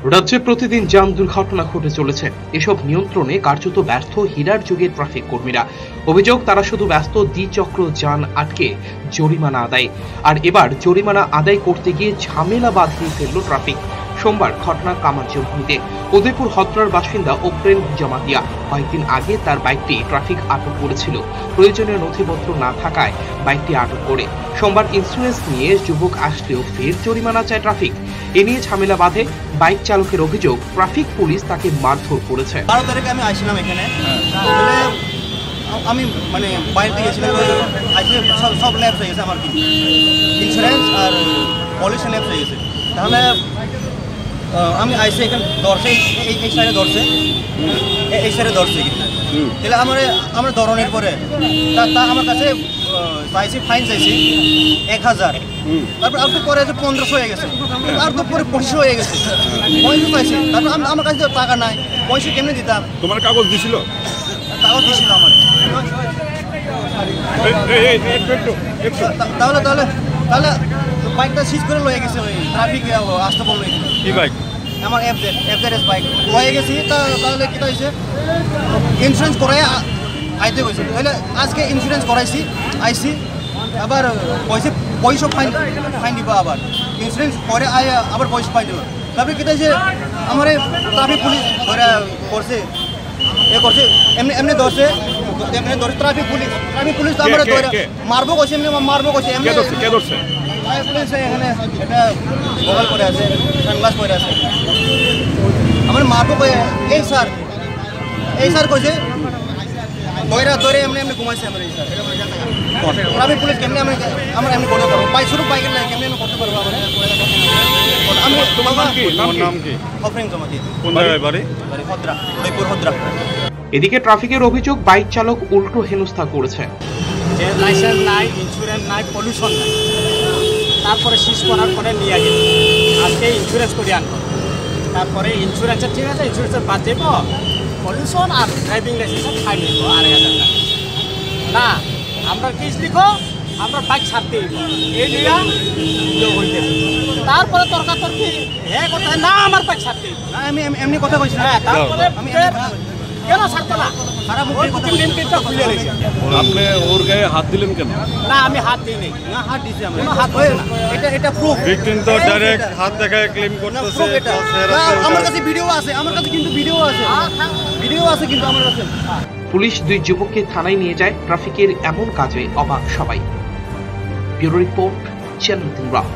রাজ্যে প্রতিদিন যান দুর্ঘটনা ঘটে চলেছে। এসব নিয়ন্ত্রণে কার্যত ব্যর্থ হীরার যুগের ট্রাফিক কর্মীরা। অভিযোগ, তারা শুধু ব্যস্ত দ্বিচক্র যান আটকে জরিমানা আদায়। আর এবার জরিমানা আদায় করতে গিয়ে ঝামেলা বাঁধিয়ে ফেলল ট্রাফিক। সোমবার ঘটনা কামারজুমপুরিতে। উদয়পুর হদ্রার বাসিন্দা ওপ্রেন জামাতিয়া কয়েকদিন আগে তার বাইকটি ট্রাফিক আটক করেছিল। প্রয়োজনীয় নথিপত্র না থাকায় বাইকটি আটক করে সোমবার ইন্স্যুরেন্স নিয়ে যুবক আসলেও ফের জরিমানা চায় ট্রাফিক। এ নিয়ে ঝামেলা বাঁধে বাইক চালকের অভিযোগ, ট্রাফিক পুলিশ তাকে মারধর করেছে। 12 তারিখে আমি আসছিলাম এখানে, আমি মানে বাইরে গেছিলাম, সব ল্যাপস হয়ে গেছে আমার, ইন্স্যুরেন্স আর পলিউশন ল্যাপস হয়ে গেছে। তাহলে আমি আইসি এখানে ধরছে, এই সাইডে ধরছে, এই সাইডে ধরছে কিন্তু তাহলে আমরা ধরনের পরে তা আমার কাছে চাইছি, ফাইন চাইছি 1000, তারপর আর তো পরে 1500 হয়ে গেছে, আর তো পরে 2500 হয়ে গেছে, 500 চাইছি। তারপর আমার কাছে টাকা নাই, 500 কেমনে দিতাম? তোমার কাগজ দিছিল? কাগজ দিছিল আমার। তাহলে বাইকটা সিজ করে লয়ে গেছে, ওই ট্রাফিক আসতে বললো। কি বাইক? আমার এফজেডএস বাইক লয়ে গেছি। তাহলে কি হয়েছে, ইন্স্যুরেন্স করাই আইতে গেছে। তাহলে আজকে ইন্স্যুরেন্স করাইছি, আইসি আবার পয়সা ফাইন দিব, আবার ইন্স্যুরেন্স করে আবার পয়সা ফাইন দিব। তারপরে কি হয়েছে, আমার ট্রাফিক পুলিশ করছে, করছে এমনি ধরছে, ট্রাফিক পুলিশ তো আমরা মারবো কইছে, এমনি মারবো কইছে। এমনি পুলিশ এখানে এটা মোবাইল করে আছে, সানগ্লাস পরে আছে, আমার মারবো কই। এই স্যার কইছে ধরে এমনি ঘুমাইছে আমার। এই স্যার ট্রাফিক পুলিশ কেমনি আমরা এমনি করতে পারবো? 500 বাইকের লাগে কেমনি আমি করতে পারবো? আমি তোমার নাম কি? ওপ্রেন জামাতিয়া। কোন জায়গায় বাড়ি? হদ্রা, উদয়পুর হদ্রা। এদিকে ট্রাফিকের অভিযোগ, বাইক চালক উল্টো হেনস্থা করেছে। লাইসেন্স নাই, ইন্স্যুরেন্স নাই, পলিউশন নাই, তারপরে সিজ করার পরে নিয়ে গেল। আজকে ইন্স্যুরেন্স করে আনবো, তারপরে ইন্স্যুরেন্সের ঠিক আছে, ইন্স্যুরেন্সের বাদ দেব, পলিউশন আর ড্রাইভিং লাইসেন্সের ফাইন নিব 2500 টাকা। না, আমরা কেস লিখো, আমরা বাইক ছাড়তে এই নিয়ে হইতেছে। তারপরে তর্কাতর্কি হ্যাঁ কথা না, আমার বাইক ছাড়তে আমি এমনি কথা কইছি। হ্যাঁ, তারপরে আমি কেন ছাড়তো না? আপনি ওর গায়ে হাত দিলেন কেন? না, আমি হাত দিই নাই। না, হাত দিছি আমরা। কোনো হাত দিই না। এটা প্রুফ। ভিকটিম তো ডাইরেক্ট হাত দেখায় ক্লেম করতেছে। আমার কাছে ভিডিও আছে, ভিডিও আছে কিন্তু আমার কাছে। পুলিশ 2 যুবককে থানায় নিয়ে যায়। ট্রাফিকের এমন কাজে অবাক সবাই। ব্যুরো রিপোর্ট, চ্যানেল 3 রাত।